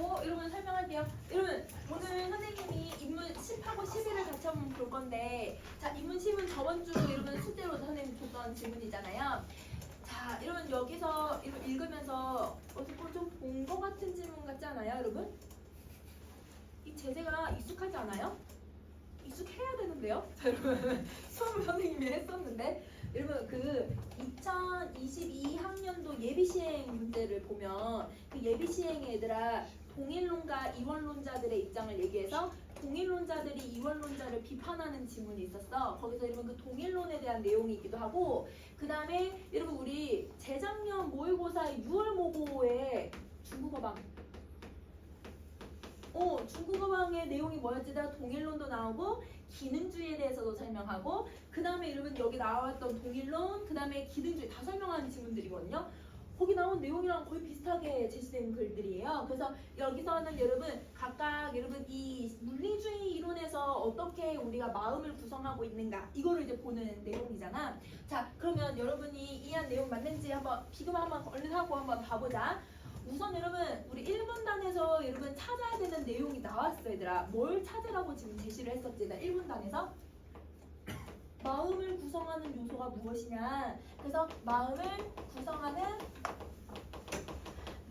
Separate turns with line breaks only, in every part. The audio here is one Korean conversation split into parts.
보고 여러분 설명할게요. 여러분 오늘 선생님이 인문 10하고 11을 같이 한번 볼 건데 자 인문 10은 저번 주 여러분 숙제로 선생님 줬던 질문이잖아요. 자 여러분 여기서 읽으면서 어떻게 좀 본 것 같은 질문 같지 않아요 여러분? 이 제재가 익숙하지 않아요? 익숙해야 되는데요? 자 여러분 처음 선생님이 했었는데 여러분 그 2022학년도 예비시행 문제를 보면 그 예비시행에 얘들아 동일론과 이원론자들의 입장을 얘기해서 동일론자들이 이원론자를 비판하는 지문이 있었어. 거기서 여러분 그 동일론에 대한 내용이 있기도 하고 그 다음에 여러분 우리 재작년 모의고사 6월 모고에 중국어방 중국어방의 내용이 뭐였지? 동일론도 나오고 기능주의에 대해서도 설명하고 그 다음에 여러분 여기 나왔던 동일론 그 다음에 기능주의 다 설명하는 지문들이거든요. 거기 나온 내용이랑 거의 비슷하게 제시된 글들이에요. 그래서 여기서는 여러분 각각 여러분 이 물리주의 이론에서 어떻게 우리가 마음을 구성하고 있는가 이거를 이제 보는 내용이잖아. 자 그러면 여러분이 이해한 내용 맞는지 한번 비교만 한번 얼른 하고 한번 봐보자. 우선 여러분 우리 1분단에서 여러분 찾아야 되는 내용이 나왔어 얘들아. 뭘 찾으라고 지금 제시를 했었지 나 1분단에서 마음을 구성하는 요소가 무엇이냐. 그래서 마음을 구성하는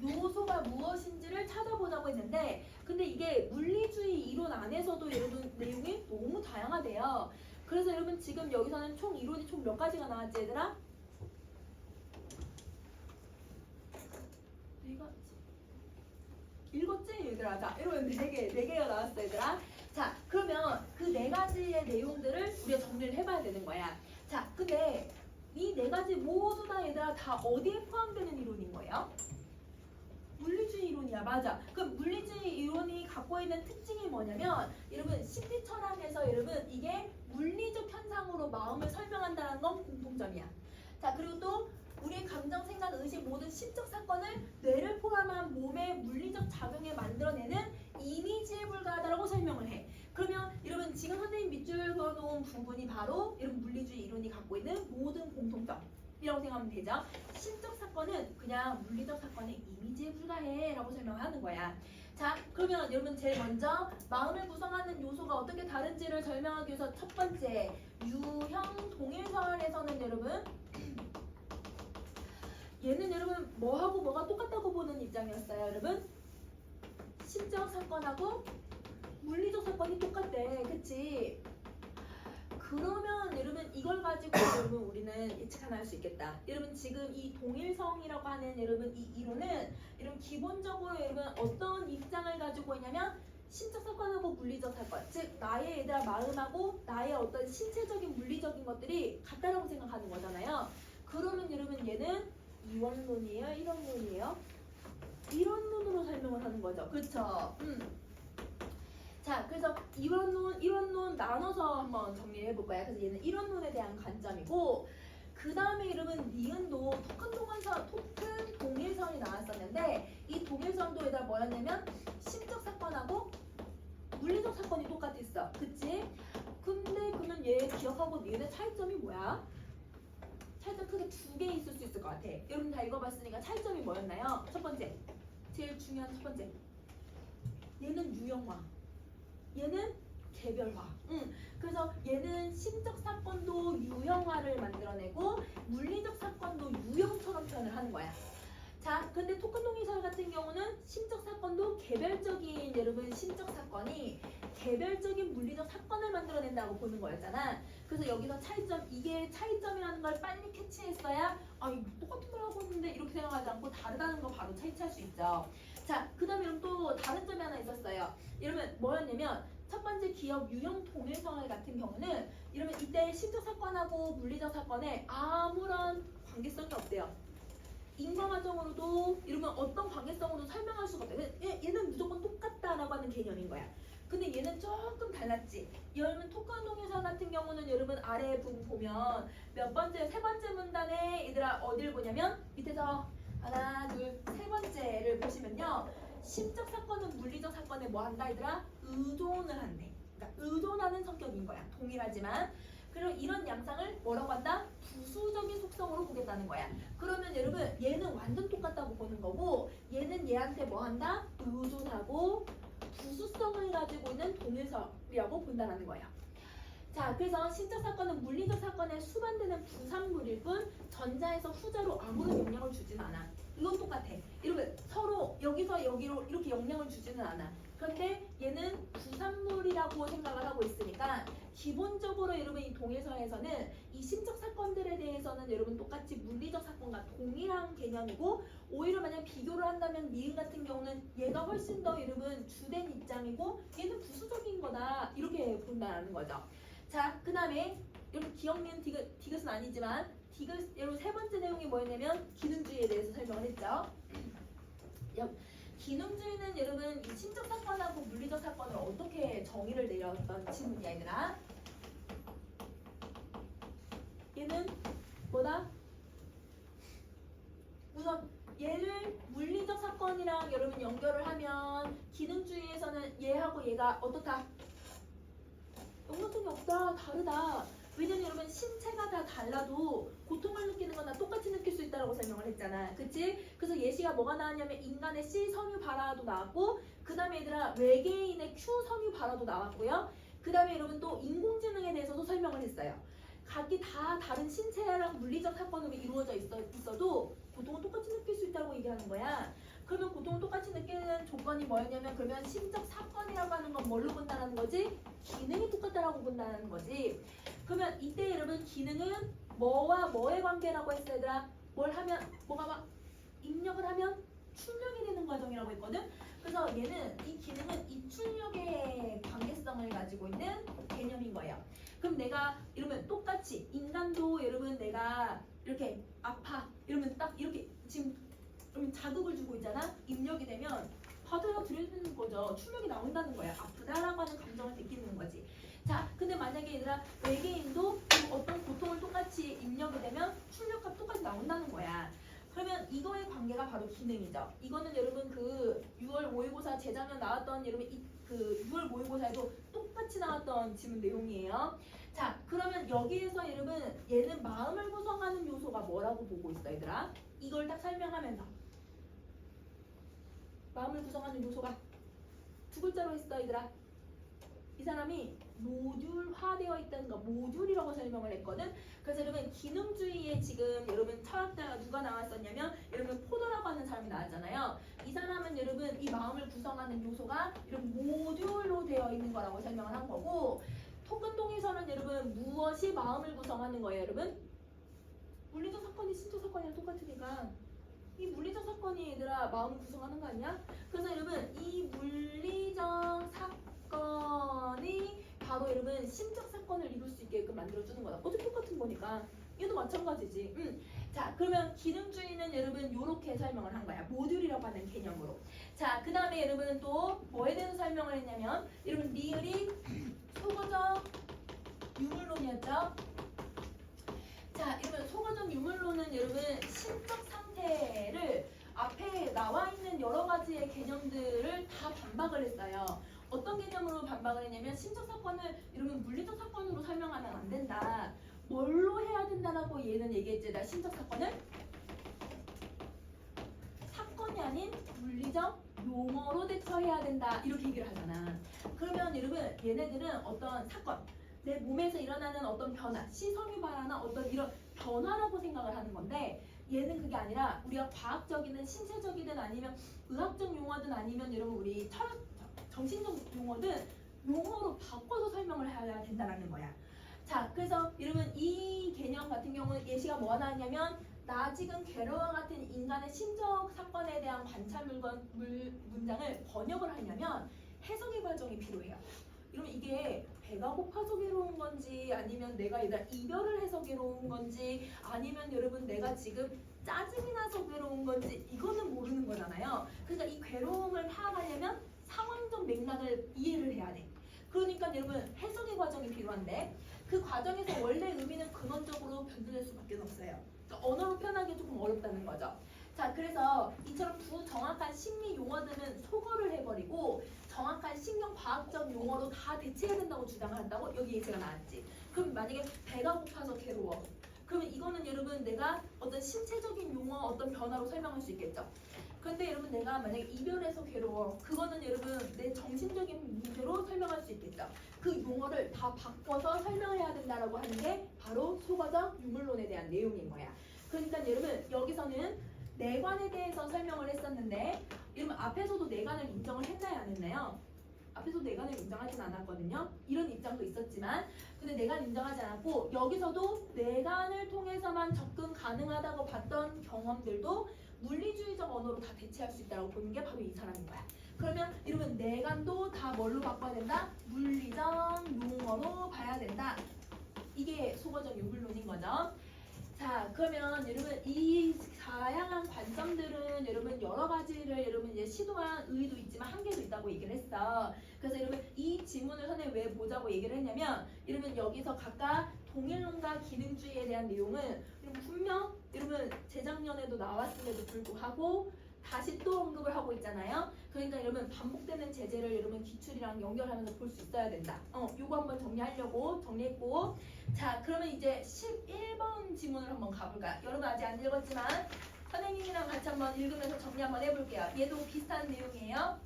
요소가 무엇인지를 찾아보자고 했는데 근데 이게 물리주의 이론 안에서도 여러분 내용이 너무 다양하대요. 그래서 여러분 지금 여기서는 총 이론이 총 몇 가지가 나왔지 얘들아? 읽었지 얘들아? 자 여러분 4개가 나왔어 얘들아. 자 그러면 그 4가지의 내용들을 우리가 정리를 해봐야 되는 거야. 자 근데 이 4가지 모두 다 얘들아 다 어디에 포함되는 이론인 거예요? 물리주의 이론이야. 맞아. 그럼 물리주의 이론이 갖고 있는 특징이 뭐냐면 여러분 심리철학에서 여러분 이게 물리적 현상으로 마음을 설명한다는 건 공통점이야. 자 그리고 또 우리의 감정, 생각, 의식 모든 심적 사건을 뇌를 포함한 몸의 물리적 작용에 만들어내는 이미지에 불과하다라고 설명을 해. 그러면 여러분 지금 선생님 밑줄 그어놓은 부분이 바로 여러분 물리주의 이론이 갖고 있는 모든 공통점이라고 생각하면 되죠. 심적 사건은 그냥 물리적 사건의 이미지에 불과해 라고 설명을 하는 거야. 자 그러면 여러분 제일 먼저 마음을 구성하는 요소가 어떻게 다른지를 설명하기 위해서 첫 번째 유형 동일선에서는 여러분 얘는 여러분 뭐하고 뭐가 똑같다고 보는 입장이었어요 여러분? 심적 사건하고 물리적 사건이 똑같대. 그치? 그러면 여러분 이걸 가지고 여러분 우리는 예측 하나 할 수 있겠다. 여러분 지금 이 동일성이라고 하는 여러분 이 이론은 여러분 기본적으로 여러분 어떤 입장을 가지고 있냐면 심적 사건하고 물리적 사건 즉 나의 얘들아 마음하고 나의 어떤 신체적인 물리적인 것들이 같다라고 생각하는 거잖아요. 그러면 여러분 얘는 이원론이에요? 이론론이에요? 이론론으로 설명을 하는 거죠. 그쵸? 자, 그래서 이론론 나눠서 한번 정리해 볼 거야. 그래서 얘는 이론론에 대한 관점이고, 그 다음에 여러분 니은도 토큰 동일선이 나왔었는데, 이 동일선도 얘들아 뭐였냐면 심적 사건하고 물리적 사건이 똑같았어. 그치? 근데 그러면 얘 기억하고 니은의 차이점이 뭐야? 차이점 크게 2개 있을 수 있을 것 같아. 여러분 다 읽어봤으니까 차이점이 뭐였나요? 첫 번째, 제일 중요한 첫 번째. 얘는 유형화, 얘는 개별화. 그래서 얘는 심적 사건도 유형화를 만들어내고 물리적 사건도 유형처럼 표현을 하는 거야. 자, 근데 토큰 동일선 같은 경우는 심적 사건도 개별적인 여러분 심적 사건이 개별적인 물리적 사건을 만들어낸다고 보는 거였잖아. 그래서 여기서 차이점, 이게 차이점이라는 걸 빨리 캐치했어야 이거 똑같은 걸 하고 있는데 이렇게 생각하지 않고 다르다는 거 바로 차이치할 수 있죠. 자, 그 다음에 여러분 또 다른 점이 하나 있었어요. 여러분 뭐였냐면 첫 번째 기업 유형 동일성 같은 경우는 여러분 이때 심적 사건하고 물리적 사건에 아무런 관계성이 없대요. 인과과정으로도 이러면 어떤 관계성으로 설명할 수가 없대. 얘는 무조건 똑같다라고 하는 개념인 거야. 근데 얘는 조금 달랐지. 여러분 토큰 동일선 같은 경우는 여러분 아래 부분 보면 몇 번째, 세 번째 문단에 얘들아 어디를 보냐면 밑에서 하나, 둘, 세 번째를 보시면요. 심적 사건은 물리적 사건에 뭐 한다 얘들아? 의존을 한대. 그러니까 의존하는 성격인 거야. 동일하지만. 그리고 이런 양상을 뭐라고 한다? 부수적인 속성으로 보겠다는 본다는 거야. 그러면 여러분 얘는 완전 똑같다고 보는 거고 얘는 얘한테 뭐 한다? 의존하고 부수성을 가지고 있는 동일성이라고 본다는 거예요. 자, 그래서 신적 사건은 물리적 사건에 수반되는 부산물일 뿐 전자에서 후자로 아무런 영향을 주지는 않아. 이건 똑같아. 여러분 서로 여기서 여기로 이렇게 영향을 주지는 않아. 그런데 얘는 부산물이라고 생각을 하고 있으니까 기본적으로 여러분 이 동일서에서는 이 신적 사건들에 대해서는 여러분 똑같이 물리적 사건과 동일한 개념이고 오히려 만약 비교를 한다면 니은 같은 경우는 얘가 훨씬 더 여러분 주된 입장이고 얘는 부수적인 거다 이렇게 본다는 거죠. 자, 그 다음에 여러분 기억니은 디귿은 아니지만 디귿 여러분 세 번째 내용이 뭐였냐면 기능주의에 대해서 설명을 했죠. 기능주의는 여러분 이 신적 사건하고 물리적 사건을 어떻게 정의를 내렸던 질문이야 얘들아. 얘는 뭐다? 우선 얘를 물리적 사건이랑 여러분 연결을 하면 기능주의에서는 얘하고 얘가 어떻다? 연관성이 없다. 다르다. 왜냐면 여러분 신체가 다 달라도 고통을 느끼는 건 다 똑같이 느낄 수 있다고 설명을 했잖아. 그치? 그래서 예시가 뭐가 나왔냐면 인간의 C 섬유 발화도 나왔고 그 다음에 얘들아 외계인의 Q 섬유 발화도 나왔고요. 그 다음에 여러분 또 인공지능에 대해서도 설명을 했어요. 각기 다 다른 신체랑 물리적 사건으로 이루어져 있어도 고통은 똑같이 느낄 수 있다고 얘기하는 거야. 그러면 고통을 똑같이 느끼는 조건이 뭐였냐면 그러면 신적 사건이라고 하는 건 뭘로 본다는 거지? 기능이 똑같다라고 본다는 거지. 그러면 이때 여러분 기능은 뭐와 뭐의 관계라고 했어 얘들아? 뭘 하면 뭐가 막 입력을 하면 출력이 되는 과정이라고 했거든. 그래서 얘는 이 기능은 입출력의 관계성을 가지고 있는 개념인 거예요. 그럼 내가 이러면 똑같이 인간도 여러분 내가 이렇게 아파 이러면 딱 이렇게 지금 그러면 자극을 주고 있잖아. 입력이 되면 받아들여지는 거죠. 출력이 나온다는 거야. 아프다라고 하는 감정을 느끼는 거지. 자, 근데 만약에 얘들아 외계인도 어떤 고통을 똑같이 입력이 되면 출력값 똑같이 나온다는 거야. 그러면 이거의 관계가 바로 기능이죠. 이거는 여러분 그 6월 모의고사 재작년 나왔던 여러분 그 6월 모의고사에도 똑같이 나왔던 질문 내용이에요. 자, 그러면 여기에서 여러분 얘는 마음을 구성하는 요소가 뭐라고 보고 있어 얘들아? 이걸 딱 설명하면서 마음을 구성하는 요소가 두 글자로 있어 얘들아. 이 사람이 모듈화되어 있다는 거 모듈이라고 설명을 했거든. 그래서 여러분 기능주의에 지금 여러분 철학자가 누가 나왔었냐면 여러분 포도라고 하는 사람이 나왔잖아요. 이 사람은 여러분 이 마음을 구성하는 요소가 이런 모듈로 되어 있는 거라고 설명을 한 거고 토근동에서는 여러분 무엇이 마음을 구성하는 거예요 여러분? 물리적 사건이 신적 사건이랑 똑같으니까 이 물리적 사건이 얘들아 마음을 구성하는 거 아니야? 그래서 여러분 이 물리적 사건이 바로 여러분 신적 사건을 이룰 수 있게끔 만들어주는 거다. 어차피 똑같은 거니까 이것도 마찬가지지. 자, 그러면 기능주의는 여러분 이렇게 설명을 한 거야. 모듈이라고 하는 개념으로. 자, 그 다음에 여러분은 또 뭐에 대해서 설명을 했냐면 여러분 리을이 소거적 유물론이었죠. 자, 여러분 소거적 유물론은 여러분 신적 상태를 앞에 나와 있는 여러 가지의 개념들을 다 반박을 했어요. 어떤 개념으로 반박을 했냐면 신적 사건을 여러분 물리적 사건으로 설명하면 안 된다. 뭘로 해야 된다라고 얘는 얘기했지. 나 신적 사건을 사건이 아닌 물리적 용어로 대처해야 된다. 이렇게 얘기를 하잖아. 그러면 여러분 얘네들은 어떤 사건 내 몸에서 일어나는 어떤 변화, 시섬유 발화나 어떤 이런 변화라고 생각을 하는 건데 얘는 그게 아니라 우리가 과학적이든 신체적이든 아니면 의학적 용어든 아니면 여러분 우리 철학, 정신적 용어든 용어로 바꿔서 설명을 해야 된다는 거야. 자, 그래서 여러분 이 개념 같은 경우는 예시가 뭐가 나왔냐면 나 지금 괴로와 같은 인간의 심적 사건에 대한 관찰 문장을 번역을 하려면 해석의 과정이 필요해요. 여러분 이게 배가 고파서 괴로운 건지 아니면 내가 얘들아 이별을 해서 괴로운 건지 아니면 여러분 내가 지금 짜증이 나서 괴로운 건지 이거는 모르는 거잖아요. 그러니까 이 괴로움을 파악하려면 상황적 맥락을 이해를 해야 돼. 그러니까 여러분 해석의 과정이 필요한데 그 과정에서 원래 의미는 근원적으로 변질될 수밖에 없어요. 그러니까 언어로 표현하기 조금 어렵다는 거죠. 자, 그래서 이처럼 부정확한 심리 용어들은 소거를 해버리고 정확한 신경과학적 용어로 다 대체해야 된다고 주장을 한다고 여기 예시가 나왔지. 그럼 만약에 배가 고파서 괴로워. 그러면 이거는 여러분 내가 어떤 신체적인 용어 어떤 변화로 설명할 수 있겠죠. 근데 여러분 내가 만약에 이별해서 괴로워, 그거는 여러분 내 정신적인 문제로 설명할 수 있겠죠. 그 용어를 다 바꿔서 설명해야 된다라고 하는 게 바로 소거적 유물론에 대한 내용인 거야. 그러니까 여러분 여기서는 내관에 대해서 설명을 했었는데, 여러분 앞에서도 내관을 인정을 했나요 안 했나요? 앞에서 내관을 인정하진 않았거든요. 이런 입장도 있었지만, 근데 내관 인정하지 않았고, 여기서도 내관을 통해서만 접근 가능하다고 봤던 경험들도 물리주의적 언어로 다 대체할 수 있다고 보는 게 바로 이 사람인 거야. 그러면 여러분 내관도 다 뭘로 바꿔야 된다? 물리적 용어로 봐야 된다. 이게 소거적 유물론인 거죠. 자, 그러면 여러분 이 다양한 관점들은 여러분 여러 가지를 여러분 이제 시도한 의의도 있지만 한계도 있다고 얘기를 했어. 그래서 여러분 이 지문을 선생님 왜 보자고 얘기를 했냐면, 여러분 여기서 각각 동일론과 기능주의에 대한 내용은 여러분 분명 여러분 재작년에도 나왔음에도 불구하고 다시 또 언급을 하고 있잖아요. 그러니까 여러분 반복되는 제재를 여러분 기출이랑 연결하면서 볼 수 있어야 된다. 요거 한번 정리하려고 정리했고, 자 그러면 이제 11번 지문을 한번 가볼까요? 여러분 아직 안 읽었지만 선생님이랑 같이 한번 읽으면서 정리 한번 해볼게요. 얘도 비슷한 내용이에요.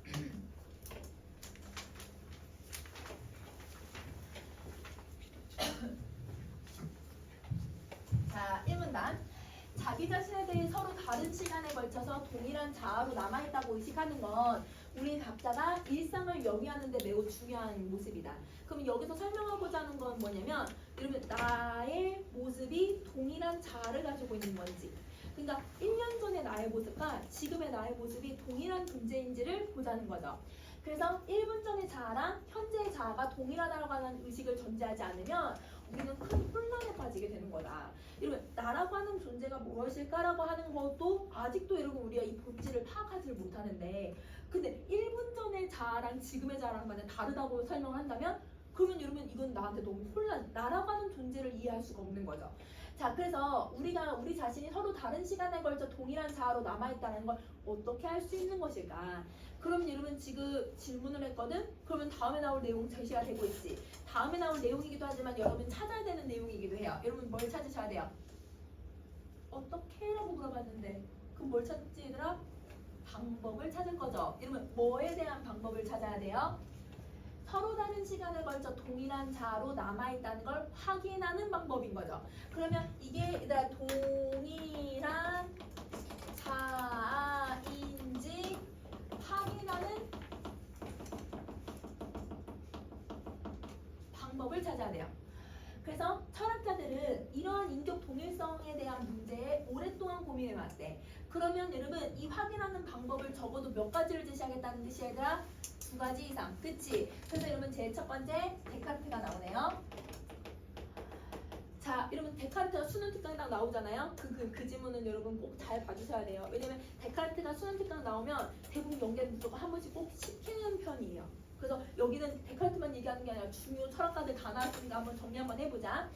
자 1문단. 자기 자신에 대해 서로 다른 시간에 걸쳐서 동일한 자아로 남아있다고 의식하는 건 우리 각자가 일상을 영위하는 데 매우 중요한 모습이다. 그럼 여기서 설명하고자 하는 건 뭐냐면, 여러분 나의 모습이 동일한 자아를 가지고 있는 건지, 그러니까 1년 전의 나의 모습과 지금의 나의 모습이 동일한 존재인지를 보자는 거죠. 그래서 1분 전의 자아랑 현재의 자아가 동일하다고 하는 의식을 전제하지 않으면 우리는 큰 혼란에 빠지게 되는 거다. 여러분 나라고 하는 존재가 무엇일까라고 하는 것도 아직도 여러분 우리가 이 본질을 파악하지 못하는데, 근데 1분 전의 자아랑 지금의 자아랑 만약 다르다고 설명한다면 그러면 여러분 이건 나한테 너무 나라고 하는 존재를 이해할 수가 없는 거죠. 자 그래서 우리가 우리 자신이 서로 다른 시간에 걸쳐 동일한 자아로 남아있다는 걸 어떻게 할 수 있는 것일까? 그럼 여러분 지금 질문을 했거든? 그러면 다음에 나올 내용 제시가 되고 있지. 다음에 나올 내용이기도 하지만 여러분 찾아야 되는 내용이기도 해요. 여러분 뭘 찾으셔야 돼요? 어떻게? 라고 물어봤는데 그럼 뭘 찾지 얘들아? 방법을 찾을 거죠. 여러분 뭐에 대한 방법을 찾아야 돼요? 서로 다른 시간에 걸쳐 동일한 자아로 남아있다는 걸 확인하는 방법인 거죠. 그러면 이게 얘들아 동일한 자아인지 확인하는 방법을 찾아야 돼요. 그래서 철학자들은 이러한 인격 동일성에 대한 문제에 오랫동안 고민해왔대. 그러면 여러분 이 확인하는 방법을 적어도 몇 가지를 제시하겠다는 뜻이야 얘들아? 2가지 이상. 그치? 그래서 여러분 제일 첫 번째 데카르트가 나오네요. 자 여러분 데카르트가 수능 특강에 딱 나오잖아요. 그 지문은 여러분 꼭 잘 봐주셔야 돼요. 왜냐면 데카르트가 수능 특강 나오면 대부분 연계는 무조건 한 번씩 꼭 시키는 편이에요. 그래서 여기는 데카르트만 얘기하는 게 아니라 중요 철학가들 다 나왔으니까 한번 정리 한번 해보자.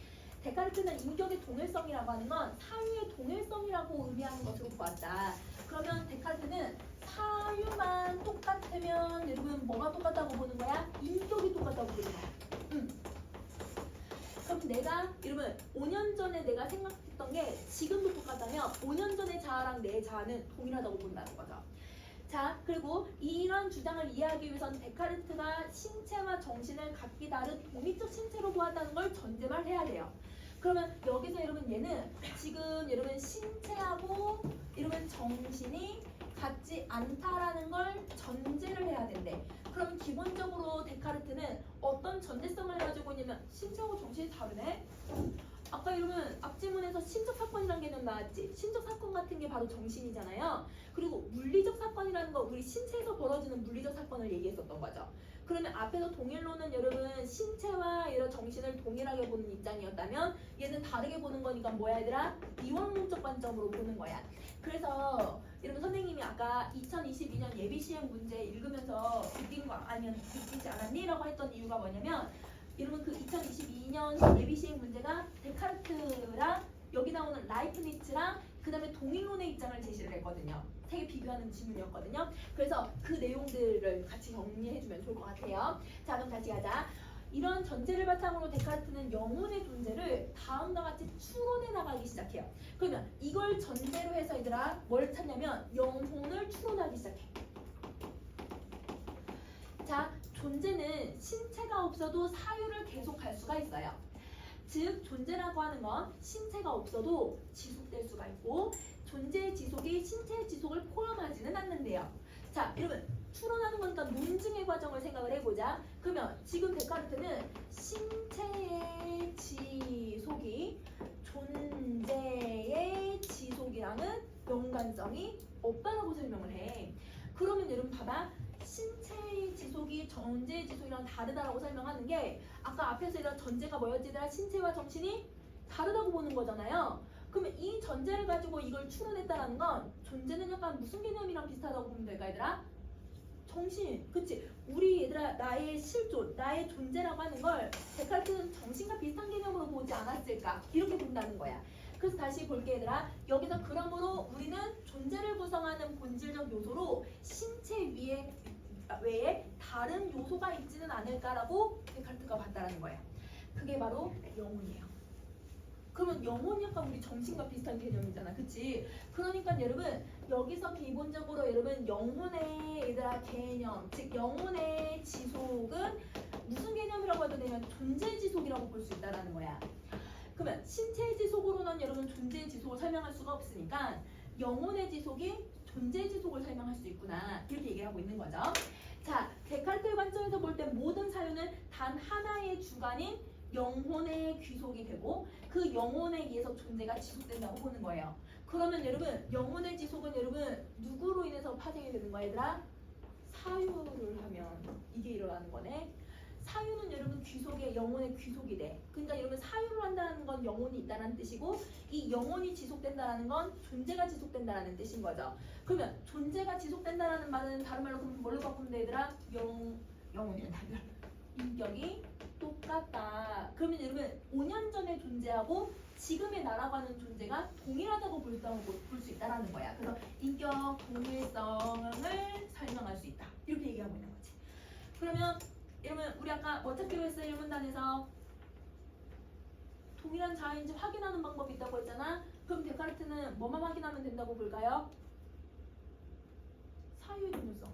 데카르트는 인격의 동일성이라고 하는 건 사유의 동일성이라고 의미하는 것으로 보았다. 그러면 데카르트는 사유만 똑같으면 여러분 뭐가 똑같다고 보는 거야? 인격이 똑같다고 보는 거야. 그럼 내가 여러분 5년 전에 내가 생각했던 게 지금도 똑같다면 5년 전의 자아랑 내 자아는 동일하다고 본다는 거죠. 자 그리고 이런 주장을 이해하기 위해서는 데카르트가 신체와 정신을 각기 다른 독립적 신체로 보았다는 걸 전제만 해야 돼요. 그러면 여기서 여러분 얘는 지금 여러분 신체하고 여러분 정신이 같지 않다라는 걸 전제를 해야 된대. 그럼 기본적으로 데카르트는 어떤 전제성을 가지고 있냐면 신체하고 정신이 다르네? 아까 여러분 앞지문에서 신적 사건이라는 개념 나왔지? 신적 사건 같은 게 바로 정신이잖아요. 그리고 물리적 사건이라는 거 우리 신체에서 벌어지는 물리적 사건을 얘기했었던 거죠. 그러면 앞에서 동일론은 여러분 신체와 이런 정신을 동일하게 보는 입장이었다면 얘는 다르게 보는 거니까 뭐야 얘들아? 이원론적 관점으로 보는 거야. 그래서 여러분 선생님이 아까 2022년 예비시행 문제 읽으면서 느낀 거 아니면 느끼지 않았니? 라고 했던 이유가 뭐냐면 여러분 그 2022년 예비시행 문제가 데카르트랑 여기 나오는 라이프니츠랑 그 다음에 동일론의 입장을 제시를 했거든요. 세 개 비교하는 질문이었거든요. 그래서 그 내용들을 같이 정리해주면 좋을 것 같아요. 자 그럼 다시 가자. 이런 전제를 바탕으로 데카르트는 영혼의 존재를 다음과 같이 추론해 나가기 시작해요. 그러면 이걸 전제로 해서 얘들아 뭘 찾냐면 영혼을 추론하기 시작해. 자, 존재는 신체가 없어도 사유를 계속할 수가 있어요. 즉 존재라고 하는 건 신체가 없어도 지속될 수가 있고 존재의 지속이 신체의 지속을 포함하지는 않는데요. 자, 여러분 추론하는 거니까 논증의 과정을 생각을 해보자. 그러면 지금 데카르트는 신체의 지속이 존재의 지속이랑은 연관성이 없다라고 설명을 해. 그러면 여러분 봐봐. 신체의 지속이 존재의 지속이랑 다르다라고 설명하는 게 아까 앞에서 얘들아 전제가 뭐였지? 얘들아 신체와 정신이 다르다고 보는 거잖아요. 그러면 이 전제를 가지고 이걸 추론했다라는 건 존재는 약간 무슨 개념이랑 비슷하다고 보면 될까 얘들아? 정신, 그치? 우리 얘들아 나의 실존, 나의 존재라고 하는 걸 데카르트는 정신과 비슷한 개념으로 보지 않았을까? 이렇게 본다는 거야. 그래서 다시 볼게 얘들아. 여기서 그러므로 우리는 존재를 구성하는 본질적 요소로 신체 외에 다른 요소가 있지는 않을까라고 데카르트가 봤다라는 거예요. 그게 바로 영혼이에요. 그러면 영혼이 약간 우리 정신과 비슷한 개념이잖아, 그치? 그러니까 여러분 여기서 기본적으로 여러분 영혼의 얘들아 개념, 즉 영혼의 지속은 무슨 개념이라고 해도 되면 존재 지속이라고 볼 수 있다라는 거야. 그러면 신체의 지속으로는 여러분 존재의 지속을 설명할 수가 없으니까 영혼의 지속이 존재의 지속을 설명할 수 있구나 이렇게 얘기를 하고 있는 거죠. 자, 데카르트의 관점에서 볼 때 모든 사유는 단 하나의 주관인 영혼의 귀속이 되고 그 영혼에 의해서 존재가 지속된다고 보는 거예요. 그러면 여러분 영혼의 지속은 여러분 누구로 인해서 파생이 되는 거야 얘들아? 사유를 하면 이게 일어나는 거네. 사유는 여러분 귀속에 영혼의 귀속이 돼. 그러니까 여러분 사유를 한다는 건 영혼이 있다는 뜻이고 이 영혼이 지속된다는 건 존재가 지속된다는 뜻인 거죠. 그러면 존재가 지속된다는 말은 다른 말로 그럼 뭘로 바꾸면 돼 얘들아? 영혼이란 단말 인격이 똑같다. 그러면 여러분 5년 전에 존재하고 지금의 나라고 하는 존재가 동일하다고 볼 수 있다는 거야. 그래서 인격 동일성을 설명할 수 있다. 이렇게 얘기하고 있는 거지. 그러면 여러분 우리 아까 뭐 찾기로 했어요? 1문단에서 동일한 자아인지 확인하는 방법이 있다고 했잖아. 그럼 데카르트는 뭐만 확인하면 된다고 볼까요? 사유의 동일성.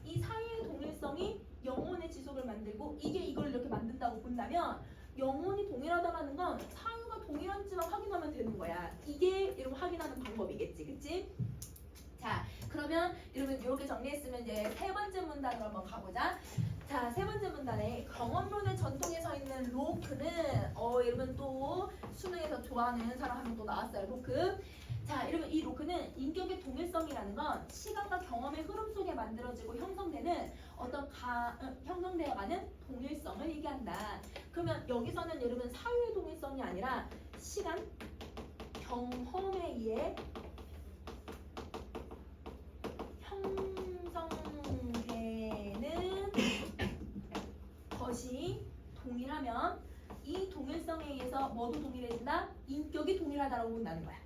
이 사유의 동일성이 영혼의 지속을 만들고 이게 이걸 이렇게 만든다고 본다면 영혼이 동일하다는 건 사유가 동일한지만 확인하면 되는 거야. 이게 여러분 확인하는 방법이겠지, 그치? 자, 그러면 여러분 이렇게 정리했으면 이제 세 번째 문단으로 한번 가보자. 자, 세 번째 문단에 경험론의 전통에 서 있는 로크는 여러분 또 수능에서 좋아하는 사람 한 명 또 나왔어요. 로크. 자, 여러분 이 로크는 인격의 동일성이라는 건 시간과 경험의 흐름 속에 만들어지고 형성되는 어떤 형성되어가는 동일성을 얘기한다. 그러면 여기서는 여러분 사유의 동일성이 아니라 시간, 경험에 의해 형성되는 것이 동일하면 이 동일성에 의해서 뭐도 동일해진다? 인격이 동일하다고 본다는 거야.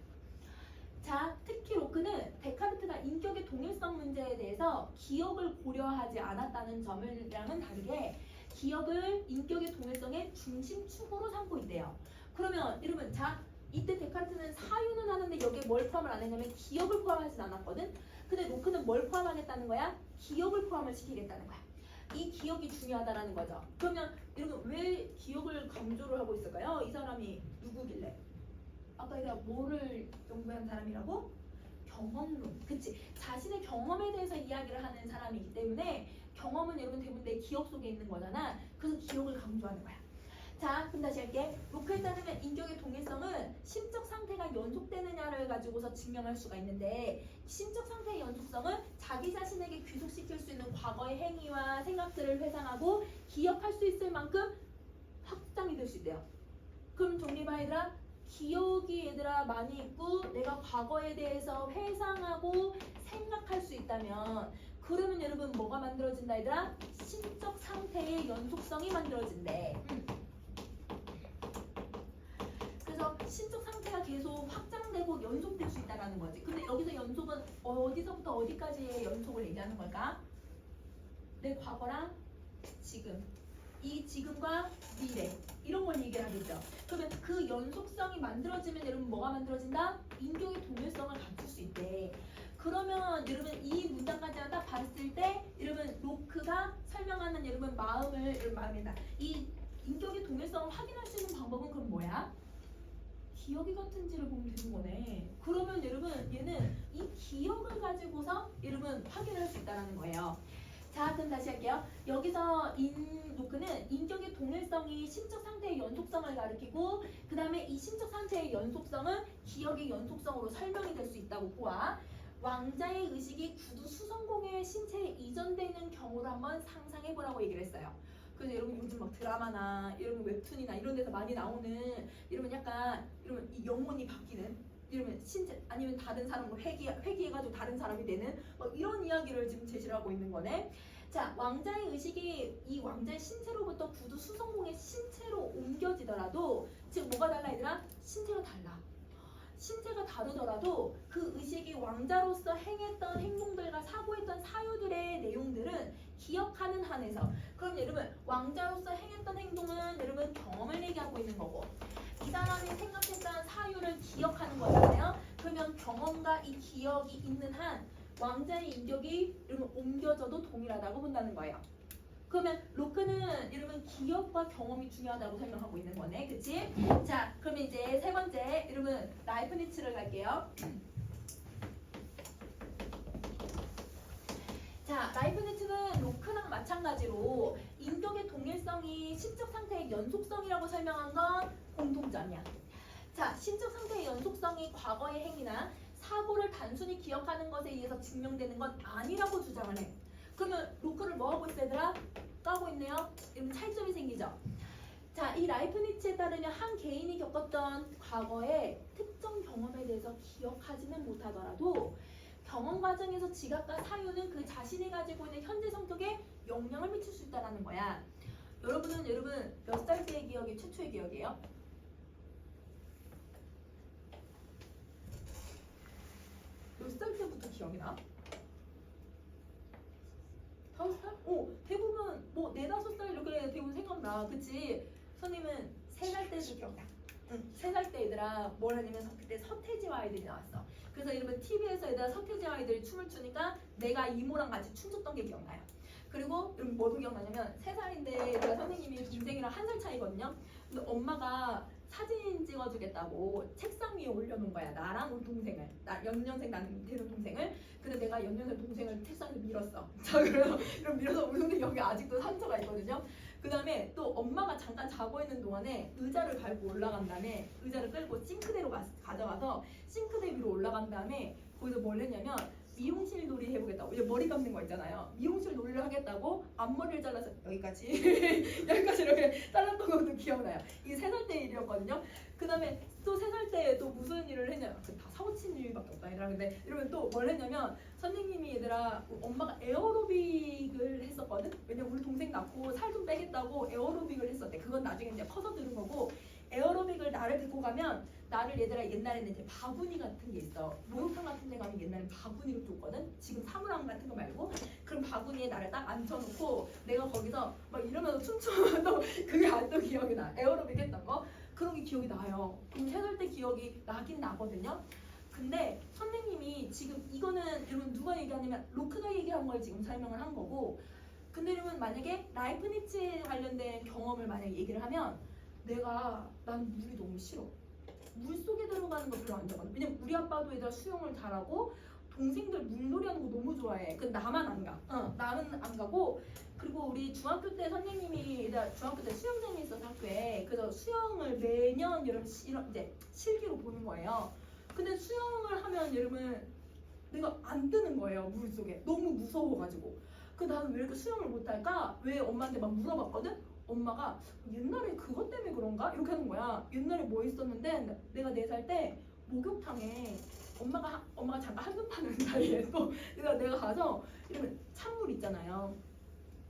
자, 특히 로크는 데카르트가 인격의 동일성 문제에 대해서 기억을 고려하지 않았다는 점이랑은 다르게 기억을 인격의 동일성의 중심축으로 삼고 있대요. 그러면 여러분 자, 이때 데카르트는 사유는 하는데 여기에 뭘 포함을 안 했냐면 기억을 포함하진 않았거든. 근데 로크는 뭘 포함하겠다는 거야? 기억을 포함을 시키겠다는 거야. 이 기억이 중요하다라는 거죠. 그러면 여러분 왜 기억을 강조를 하고 있을까요? 이 사람이 누구길래? 아까 내가 뭐를 연구한 사람이라고? 경험론. 그치? 자신의 경험에 대해서 이야기를 하는 사람이기 때문에 경험은 여러분 대부분 내 기억 속에 있는 거잖아. 그래서 기억을 강조하는 거야. 자, 그럼 다시 할게. 로크에 따르면 인격의 동일성은 심적 상태가 연속되느냐를 가지고서 증명할 수가 있는데 심적 상태의 연속성은 자기 자신에게 귀속시킬 수 있는 과거의 행위와 생각들을 회상하고 기억할 수 있을 만큼 확장이 될 수 있대요. 그럼 정리봐 얘들아. 기억이 얘들아 많이 있고 내가 과거에 대해서 회상하고 생각할 수 있다면 그러면 여러분 뭐가 만들어진다 얘들아? 심적 상태의 연속성이 만들어진대. 그래서 심적 상태가 계속 확장되고 연속될 수 있다는 거지. 근데 여기서 연속은 어디서부터 어디까지의 연속을 얘기하는 걸까? 내 과거랑 지금 이 지금과 미래 이런 걸 얘기를 하겠죠. 그러면 그 연속성이 만들어지면 여러분 뭐가 만들어진다? 인격의 동일성을 갖출 수 있대. 그러면 여러분 이 문장까지 하다 봤을 때 여러분 로크가 설명하는 여러분 마음이다. 이 인격의 동일성을 확인할 수 있는 방법은 그럼 뭐야? 기억이 같은지를 보면 되는 거네. 그러면 여러분 얘는 이 기억을 가지고서 여러분 확인할 수 있다는 거예요. 자, 그럼 다시 할게요. 여기서 로크는 인격의 동일성이 심적 상태의 연속성을 가리키고 그 다음에 이 심적 상태의 연속성은 기억의 연속성으로 설명이 될 수 있다고 보아. 왕자의 의식이 구두 수성공의 신체에 이전되는 경우를 한번 상상해보라고 얘기를 했어요. 그래서 여러분 요즘 막 드라마나 여러분 웹툰이나 이런 데서 많이 나오는 여러분 약간 여러분 이 영혼이 바뀌는 이러면 신체 아니면 다른 사람으로 회귀해가지고 다른 사람이 되는 뭐 이런 이야기를 지금 제시를 하고 있는 거네. 자, 왕자의 의식이 이 왕자의 신체로부터 구두 수성공의 신체로 옮겨지더라도 즉 뭐가 달라 얘들아? 신체가 달라. 신체가 다르더라도 그 의식이 왕자로서 행했던 행동들과 사고했던 사유들의 내용들은 기억하는 한에서 그럼 여러분 왕자로서 행했던 행동은 여러분 경험을 얘기하고 있는 거고 이 사람이 생각했던 사유를 기억하는 거잖아요. 그러면 경험과 이 기억이 있는 한 왕자의 인격이 여러분 옮겨져도 동일하다고 본다는 거예요. 그러면 로크는 여러분 기억과 경험이 중요하다고 설명하고 있는 거네. 그치? 자, 그러면 이제 세 번째 여러분 라이프니츠를 갈게요. 자, 라이프니츠는 로크랑 마찬가지로 인격의 동일성이 심적 상태의 연속성이라고 설명한 건 공통점이야. 자, 심적 상태의 연속성이 과거의 행위나 사고를 단순히 기억하는 것에 의해서 증명되는 건 아니라고 주장을 해. 그러면 로크를 뭐 하고 있어 얘들아? 까고 있네요. 이러면 차이점이 생기죠. 자, 이 라이프니츠에 따르면 한 개인이 겪었던 과거의 특정 경험에 대해서 기억하지는 못하더라도 경험 과정에서 지각과 사유는 그 자신이 가지고 있는 현재 성격에 영향을 미칠 수 있다는 거야. 여러분은 몇 살 때의 기억이 최초의 기억이에요? 몇 살 때부터 기억이 나? 5살? 대부분 뭐 4, 5살 이렇게 대부분 생각나. 그치? 선생님은 3살 때도 기억나. 3살 때 얘들아 뭘 하냐면 그때 서태지와 아이들이 나왔어. 그래서 여러분 TV에서 얘들아 서태지와 아이들이 춤을 추니까 내가 이모랑 같이 춤췄던 게 기억나요. 그리고 여러분 뭐도 기억나냐면 3살인데 제가 선생님이 동생이랑 1살 차이거든요. 근데 엄마가 사진 찍어주겠다고 책상 위에 올려놓은 거야. 나랑 우리 동생을. 나 연년생 나는 되는 동생을. 근데 내가 연년생 동생을 책상에 밀었어. 자, 그래서 이런 밀어서 우리 동생 여기 아직도 상처가 있거든요. 그 다음에 또 엄마가 잠깐 자고 있는 동안에 의자를 밟고 올라간 다음에 의자를 끌고 싱크대로 가져가서 싱크대 위로 올라간 다음에 거기서 뭘 했냐면 미용실 놀이 해보겠다고. 이제 머리 감는 거 있잖아요. 미용실 놀이를 하겠다고 앞머리를 잘라서 여기까지 여기까지 이렇게 잘랐던 것도 기억나요. 이게 3살 때 일이었거든요. 그 다음에 또 3살 때 또 무슨 일을 했냐면 다 사고 친 일밖에 없다 얘들아. 근데 이러면 또 뭘 했냐면 선생님이 얘들아 엄마가 에어로빅을 했었거든. 왜냐면 우리 동생 낳고 살 좀 빼겠다고 에어로빅을 했었대. 그건 나중에 이제 커서 들은 거고 에어로빅을 나를 데리고 가면 나를 얘들아 옛날에는 이제 바구니 같은 게 있어. 목욕탕 같은 데 가면 옛날엔 바구니로 줬거든. 지금 사물함 같은 거 말고 그럼 바구니에 나를 딱 앉혀놓고 내가 거기서 막 이러면서 춤추면 또 그게 아직도 기억이 나. 에어로빅 했던 거 그런 게 기억이 나요. 그럼 3살 때 기억이 나긴 나거든요. 근데 선생님이 지금 이거는 여러분 누가 얘기하냐면 로크가 얘기한 걸 지금 설명을 한 거고 근데 여러분 만약에 라이프니츠에 관련된 경험을 만약에 얘기를 하면 난 물이 너무 싫어. 물 속에 들어가는 거 별로 안 좋아하거든. 왜냐면 우리 아빠도 얘들아 수영을 잘하고 동생들 물놀이 하는 거 너무 좋아해. 근데 나만 안 가. 나는 안 가고 그리고 우리 중학교 때 선생님이 얘들아 중학교 때 수영장이 있어서 학교에 그래서 수영을 매년 여러분 이제 실기로 보는 거예요. 근데 수영을 하면 여러분 내가 안 뜨는 거예요. 물 속에. 너무 무서워가지고. 나는 왜 이렇게 수영을 못할까? 왜 엄마한테 막 물어봤거든? 엄마가 옛날에 그것 때문에 그런가? 이렇게 하는 거야. 옛날에 뭐 있었는데 내가 4살 때 목욕탕에 엄마가 잠깐 한눈 파는 사이에 또 내가 가서 이러면 찬물 있잖아요.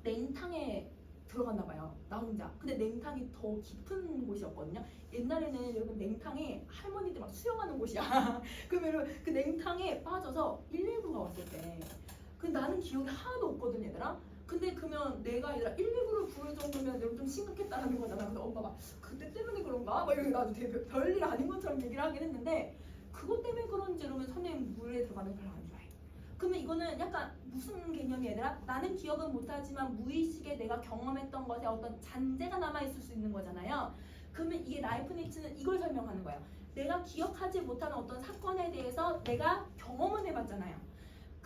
냉탕에 들어갔나 봐요. 나 혼자. 근데 냉탕이 더 깊은 곳이었거든요. 옛날에는 여러분 냉탕에 할머니들 막 수영하는 곳이야. 그러면 그 냉탕에 빠져서 119가 왔을 때. 근데 나는 기억이 하나도 없거든 얘들아. 근데 그러면 내가 얘들아 119를 부를 정도면 여러분 좀 심각했다는 거잖아. 그래서 엄마가 그때 때문에 그런가? 막 이렇게 아주 되게 별일 아닌 것처럼 얘기를 하긴 했는데 그것 때문에 그런지 여러분 선생님 물에 들어가는 걸 별로 안 좋아해. 그러면 이거는 약간 무슨 개념이 얘들아? 나는 기억은 못하지만 무의식에 내가 경험했던 것에 어떤 잔재가 남아있을 수 있는 거잖아요. 그러면 이게 라이프니츠는 이걸 설명하는 거예요. 내가 기억하지 못하는 어떤 사건에 대해서 내가 경험은 해봤잖아요.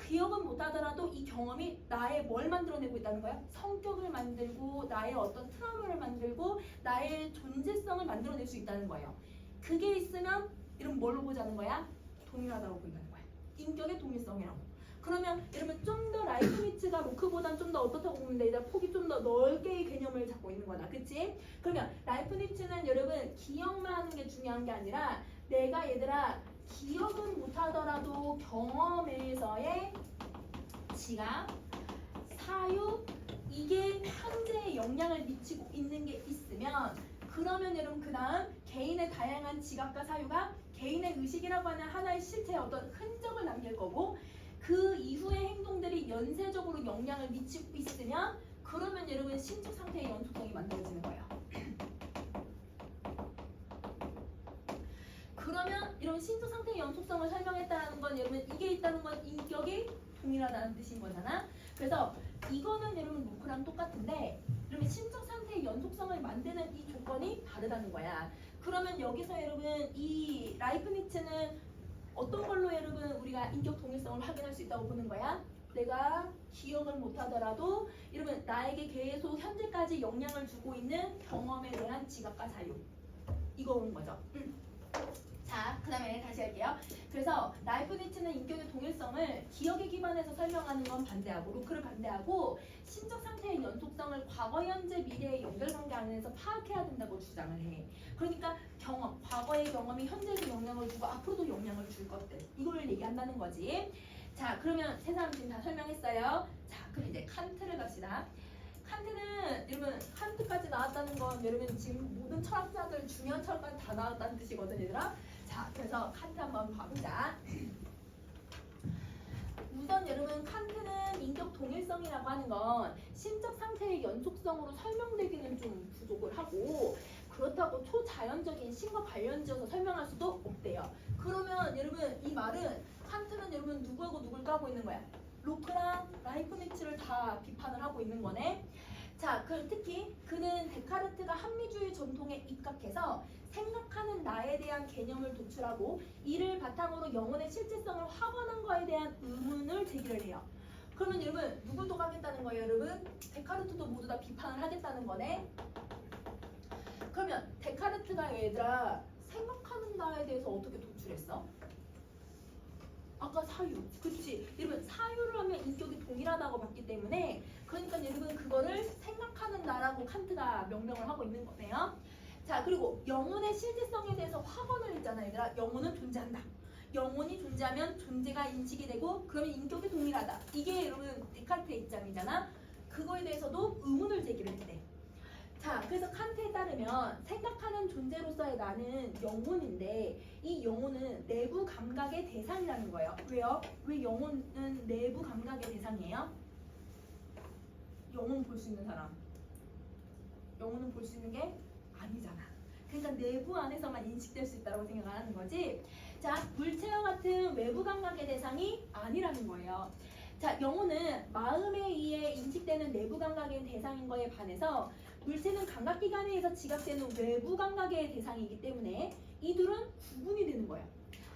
기억은 못하더라도 이 경험이 나의 뭘 만들어내고 있다는 거야? 성격을 만들고 나의 어떤 트라우마를 만들고 나의 존재성을 만들어낼 수 있다는 거예요. 그게 있으면 이런 뭘로 보자는 거야? 동일하다고 본다는 거야. 인격의 동일성이라고. 그러면 여러분 좀 더 라이프니츠가 로크보다는 좀 더 어떻다고 보면 돼? 폭이 좀 더 넓게의 개념을 잡고 있는 거다. 그치? 그러면 라이프니츠는 여러분 기억만 하는 게 중요한 게 아니라 내가 얘들아 기억은 못하더라도 경험에서의 지각, 사유 이게 현재에 영향을 미치고 있는 게 있으면 그러면 여러분 그 다음 개인의 다양한 지각과 사유가 개인의 의식이라고 하는 하나의 실체의 어떤 흔적을 남길 거고 그 이후의 행동들이 연쇄적으로 영향을 미치고 있으면 그러면 여러분 신축 상태의 연속성이 만들어지는 거예요. 그러면 이런 신축 상태의 연속성을 설명했다는 건 여러분 이게 있다는 건 인격이 동일하다는 뜻인 거잖아. 그래서 이거는 여러분 로크랑 똑같은데 그러면 신축 상태의 연속성을 만드는 이 조건이 다르다는 거야. 그러면 여기서 여러분 이 라이프니츠는 어떤 걸로 여러분 우리가 인격 동일성을 확인할 수 있다고 보는 거야? 내가 기억을 못하더라도 여러분 나에게 계속 현재까지 영향을 주고 있는 경험에 대한 지각과 사유 이거 오는 거죠. 자, 그 다음에 다시 할게요. 그래서 라이프니츠는 인격의 동일성을 기억에 기반해서 설명하는 건 반대하고 로크를 반대하고 신적 상태의 연속성을 과거, 현재, 미래의 연결관계 안에서 파악해야 된다고 주장을 해. 그러니까 경험, 과거의 경험이 현재에도 영향을 주고 앞으로도 영향을 줄 것들 이걸 얘기한다는 거지. 자, 그러면 세 사람 지금 다 설명했어요. 자, 그럼 이제 칸트를 갑시다. 칸트는 여러분 칸트까지 나왔다는 건 여러분 지금 모든 철학자들 중요한 철학까지 다 나왔다는 뜻이거든 얘들아. 자, 그래서 칸트 한번 봐보자. 우선 여러분 칸트는 인격 동일성이라고 하는 건 심적 상태의 연속성으로 설명되기는 좀 부족을 하고 그렇다고 초자연적인 신과 관련지어서 설명할 수도 없대요. 그러면 여러분 이 말은 칸트는 여러분 누구하고 누굴 까고 있는 거야? 로크랑 라이프니츠를 다 비판을 하고 있는 거네. 자, 특히 그는 데카르트가 합리주의 전통에 입각해서 생각하는 나에 대한 개념을 도출하고 이를 바탕으로 영혼의 실질성을 확언한 거에 대한 의문을 제기를 해요. 그러면 여러분 누굴 또 가겠다는 거예요, 여러분? 데카르트도 모두 다 비판을 하겠다는 거네. 그러면 데카르트가 얘들아 생각하는 나에 대해서 어떻게 도출했어? 아까 사유, 그치? 여러분 사유를 하면 인격이 동일하다고 봤기 때문에 그러니까 여러분 그거를 생각하는 나라고 칸트가 명명을 하고 있는 거네요. 자, 그리고 영혼의 실질성에 대해서 확언을 했잖아 얘들아. 영혼은 존재한다. 영혼이 존재하면 존재가 인식이 되고 그러면 인격이 동일하다. 이게 여러분 데카르트의 입장이잖아. 그거에 대해서도 의문을 제기를 했대. 자, 그래서 칸트에 따르면 생각하는 존재로서의 나는 영혼인데 이 영혼은 내부 감각의 대상이라는 거예요. 왜요? 왜 영혼은 내부 감각의 대상이에요? 영혼 볼 수 있는 사람. 영혼은 볼 수 있는 게 아니잖아. 그러니까 내부 안에서만 인식될 수 있다고 생각하는 거지. 자, 물체와 같은 외부 감각의 대상이 아니라는 거예요. 자, 영혼은 마음에 의해 인식되는 내부 감각의 대상인 거에 반해서 물체는 감각기관에 의해서 지각되는 외부 감각의 대상이기 때문에 이 둘은 구분이 되는 거예요.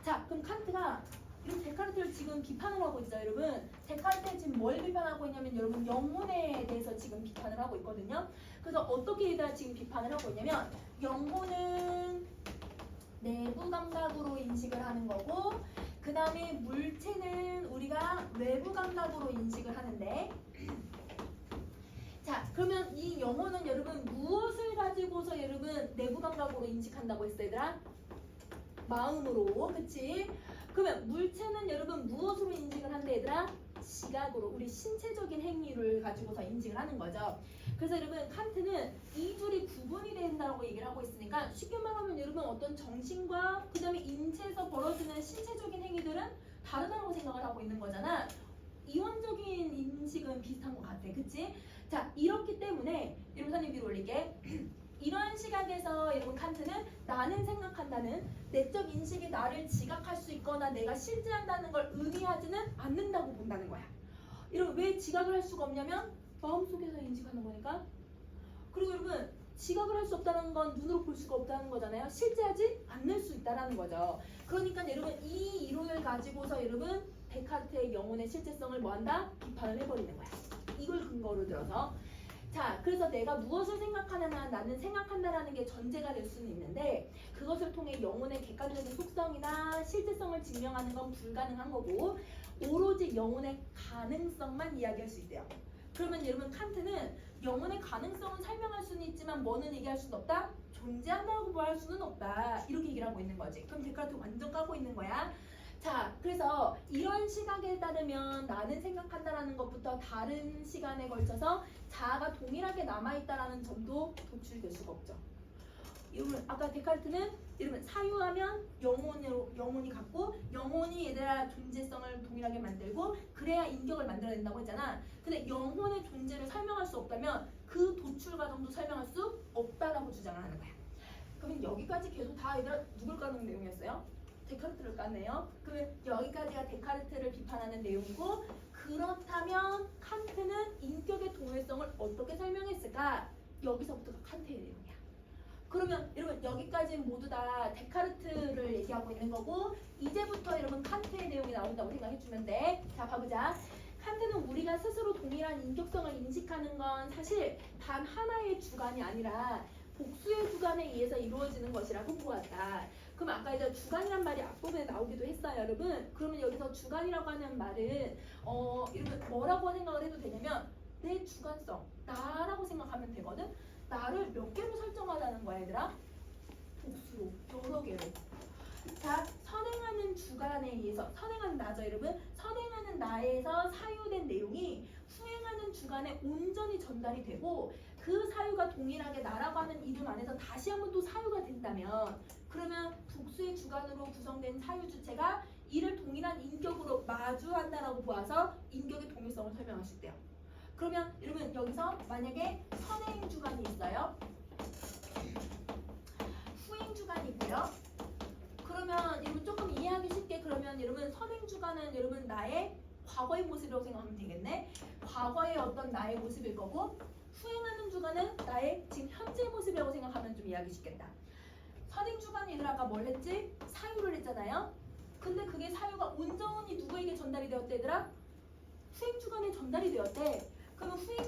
자, 그럼 칸트가 이런 데카르트를 지금 비판을 하고 있어요, 여러분. 데카르트는 지금 뭘 비판하고 있냐면 여러분 영혼에 대해서 지금 비판을 하고 있거든요. 그래서 어떻게 얘들아 지금 비판을 하고 있냐면 영혼은 내부 감각으로 인식을 하는 거고 그 다음에 물체는 우리가 외부 감각으로 인식을 하는데 자, 그러면 이 영혼은 여러분 무엇을 가지고서 여러분 내부 감각으로 인식한다고 했어 얘들아? 마음으로, 그치? 그러면 물체는 여러분 무엇으로 인식을 한대 얘들아? 시각으로, 우리 신체적인 행위를 가지고서 인식을 하는 거죠. 그래서 여러분 칸트는 이 둘이 구분이 된다고 얘기를 하고 있으니까 쉽게 말하면 여러분 어떤 정신과 그 다음에 인체에서 벌어지는 신체적인 행위들은 다르다고 생각을 하고 있는 거잖아. 이원적인 인식은 비슷한 것 같아. 생각해. 그치? 자, 이렇기 때문에 여러분 선생님 위로 올릴게. 이러한 시각에서 여러분 칸트는 나는 생각한다는 내적 인식이 나를 지각할 수 있거나 내가 실제한다는 걸 의미하지는 않는다고 본다는 거야. 여러분 왜 지각을 할 수가 없냐면 마음속에서 인식하는 거니까. 그리고 여러분 지각을 할 수 없다는 건 눈으로 볼 수가 없다는 거잖아요. 실제하지 않을 수 있다는 거죠. 그러니까 여러분 이 이론을 가지고서 여러분 데카르트의 영혼의 실제성을 뭐한다? 비판을 해버리는 거야. 이걸 근거로 들어서. 자, 그래서 내가 무엇을 생각하느냐 나는 생각한다라는 게 전제가 될 수는 있는데 그것을 통해 영혼의 객관적인 속성이나 실제성을 증명하는 건 불가능한 거고 오로지 영혼의 가능성만 이야기할 수 있대요. 그러면 여러분 칸트는 영혼의 가능성은 설명할 수는 있지만 뭐는 얘기할 수는 없다? 존재한다고 말할 수는 없다. 이렇게 얘기를 하고 있는 거지. 그럼 데카르트 완전 까고 있는 거야. 자, 그래서 이런 시각에 따르면 나는 생각한다라는 것부터 다른 시간에 걸쳐서 자아가 동일하게 남아있다라는 점도 도출될 수가 없죠. 여러분 아까 데카르트는 여러분 사유하면 영혼이 갖고 영혼이 얘들아 존재성을 동일하게 만들고 그래야 인격을 만들어낸다고 했잖아. 근데 영혼의 존재를 설명할 수 없다면 그 도출 과정도 설명할 수 없다라고 주장을 하는 거야. 그러면 여기까지 계속 다 얘들아 누굴 까는 내용이었어요? 데카르트를 깠네요. 그러면 여기까지가 데카르트를 비판하는 내용이고 그렇다면 칸트는 인격의 동일성을 어떻게 설명했을까? 여기서부터가 칸트의 내용이야. 그러면 여러분 여기까지는 모두 다 데카르트를 얘기하고 있는 거고 이제부터 여러분 칸트의 내용이 나온다고 생각해주면 돼. 자 봐보자. 칸트는 우리가 스스로 동일한 인격성을 인식하는 건 사실 단 하나의 주관이 아니라 복수의 주관에 의해서 이루어지는 것이라고 보았다. 그럼 아까 이제 주관이란 말이 앞부분에 나오기도 했어요, 여러분. 그러면 여기서 주관이라고 하는 말은 여러분 뭐라고 생각을 해도 되냐면 내 주관성, 나라고 생각하면 되거든. 나를 몇 개로 설정하자는 거야, 얘들아? 복수로, 여러 개로. 자, 선행하는 주관에 의해서, 선행하는 나죠, 여러분. 선행하는 나에서 사유된 내용이 수행하는 주관에 온전히 전달이 되고 그 사유가 동일하게 나라고 하는 이름 안에서 다시 한번 또 사유가 된다면 그러면 복수의 주관으로 구성된 사유 주체가 이를 동일한 인격으로 마주한다라고 보아서 인격의 동일성을 설명할 수 있대요. 그러면 여러분 여기서 만약에 선행 주관이 있어요. 후행 주관이 있고요. 그러면 여러분 조금 이해하기 쉽게 그러면 여러분 선행 주관은 여러분 나의 과거의 모습이라고 생각하면 되겠네. 과거의 어떤 나의 모습일 거고 후행하는 주관은 나의 지금 현재 모습이라고 생각하면 좀 이해하기 쉽겠다. 선행 주관이 얘들 아까 뭘 했지? 사유를 했잖아요. 근데 그게 사유가 온전히 누구에게 전달이 되었대 얘들아? 후행 주관에 전달이 되었대. 그러면 후행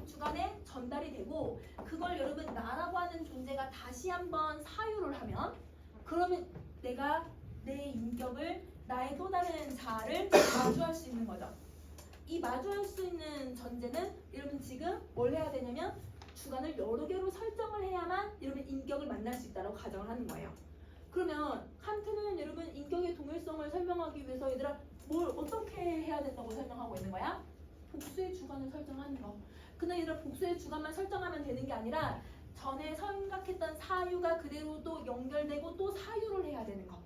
주관에 전달이 되고 그걸 여러분 나라고 하는 존재가 다시 한번 사유를 하면 그러면 내가 내 인격을 나의 또 다른 자아를 마주할 수 있는 거죠. 이 마주할 수 있는 전제는 여러분 지금 뭘 해야 되냐면 주관을 여러 개로 설정을 해야만 여러분 인격을 만날 수 있다고 가정을 하는 거예요. 그러면 칸트는 여러분 인격의 동일성을 설명하기 위해서 얘들아 뭘 어떻게 해야 된다고 설명하고 있는 거야? 복수의 주관을 설정하는 거. 근데 얘들아 복수의 주관만 설정하면 되는 게 아니라 전에 생각했던 사유가 그대로 또 연결되고 또 사유를 해야 되는 거.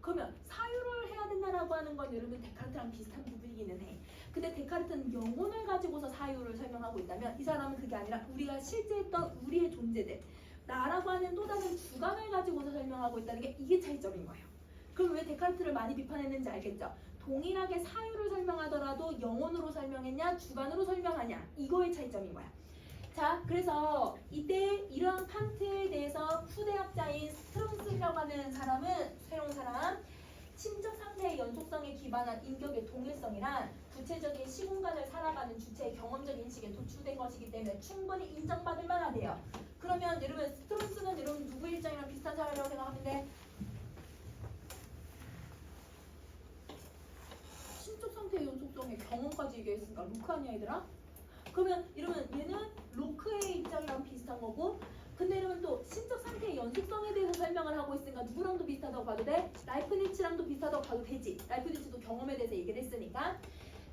그러면 사유를 해야 된다라고 하는 건 여러분 데카르트랑 비슷한 부분이기는 해. 근데 데카르트는 영혼을 가지고서 사유를 설명하고 있다면 이 사람은 그게 아니라 우리가 실제 했던 우리의 존재들 나라고 하는 또 다른 주관을 가지고서 설명하고 있다는 게 이게 차이점인 거예요. 그럼 왜 데카르트를 많이 비판했는지 알겠죠? 동일하게 사유를 설명하더라도 영혼으로 설명했냐 주관으로 설명하냐 이거의 차이점인 거야. 자, 그래서 이때 이러한 칸트에 대해서 후대학자인 스트롱스라고 하는 사람은 새로운 사람 심적 상태의 연속성에 기반한 인격의 동일성이란 구체적인 시공간을 살아가는 주체의 경험적 인식에 도출된 것이기 때문에 충분히 인정받을 만하대요. 그러면 여러분 스트롱스는 여러분 누구의 일장이랑 비슷한 사람이라고 생각하면 돼? 심적 상태의 연속성의 경험까지 얘기했으니까 루크 아니야 얘들아? 그러면 여러분 얘는 로크의 입장이랑 비슷한 거고 근데 여러분 또 심적 상태의 연속성에 대해서 설명을 하고 있으니까 누구랑도 비슷하다고 봐도 돼? 라이프니츠랑도 비슷하다고 봐도 되지. 라이프니츠도 경험에 대해서 얘기를 했으니까.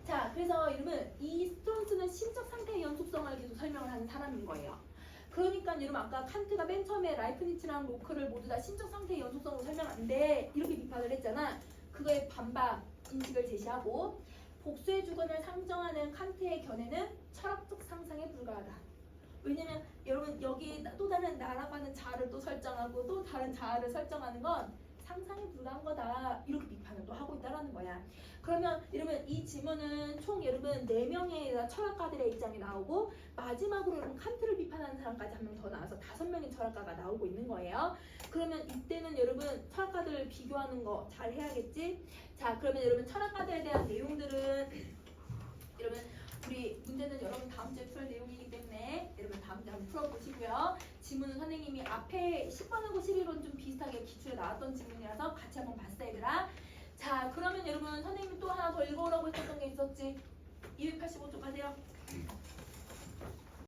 자, 그래서 여러분 이 스트롱스는 심적 상태의 연속성을 계속 설명을 하는 사람인 거예요. 그러니까 여러분 아까 칸트가 맨 처음에 라이프니츠랑 로크를 모두 다 심적 상태의 연속성으로 설명 안 돼. 이렇게 비판을 했잖아. 그거에 반박 인식을 제시하고 복수의 주권을 상정하는 칸트의 견해는 철학적 상상에 불과하다. 왜냐면 여러분 여기 또 다른 나라고 하는 자아를 또 설정하고 또 다른 자아를 설정하는 건 상상에 불과한 거다. 이렇게 비판을 또 하고 있다라는 거야. 그러면 여러분 이 지문은 총 여러분 4명의 철학가들의 입장이 나오고 마지막으로 여러분 칸트를 비판하는 사람까지 한 명 더 나와서 5명의 철학가가 나오고 있는 거예요. 그러면 이때는 여러분 철학가들을 비교하는 거 잘 해야겠지? 자 그러면 여러분 철학가들에 대한 내용들은 여러분 우리 문제는 여러분 다음 주에 풀 내용이기 때문에 여러분 다음 주에 한번 풀어보시고요. 지문은 선생님이 앞에 10번하고 11번 좀 비슷하게 기출에 나왔던 지문이라서 같이 한번 봤어 얘들아. 자 그러면 여러분 선생님이 또 하나 더 읽어오라고 했었던 게 있었지. 285쪽 하세요.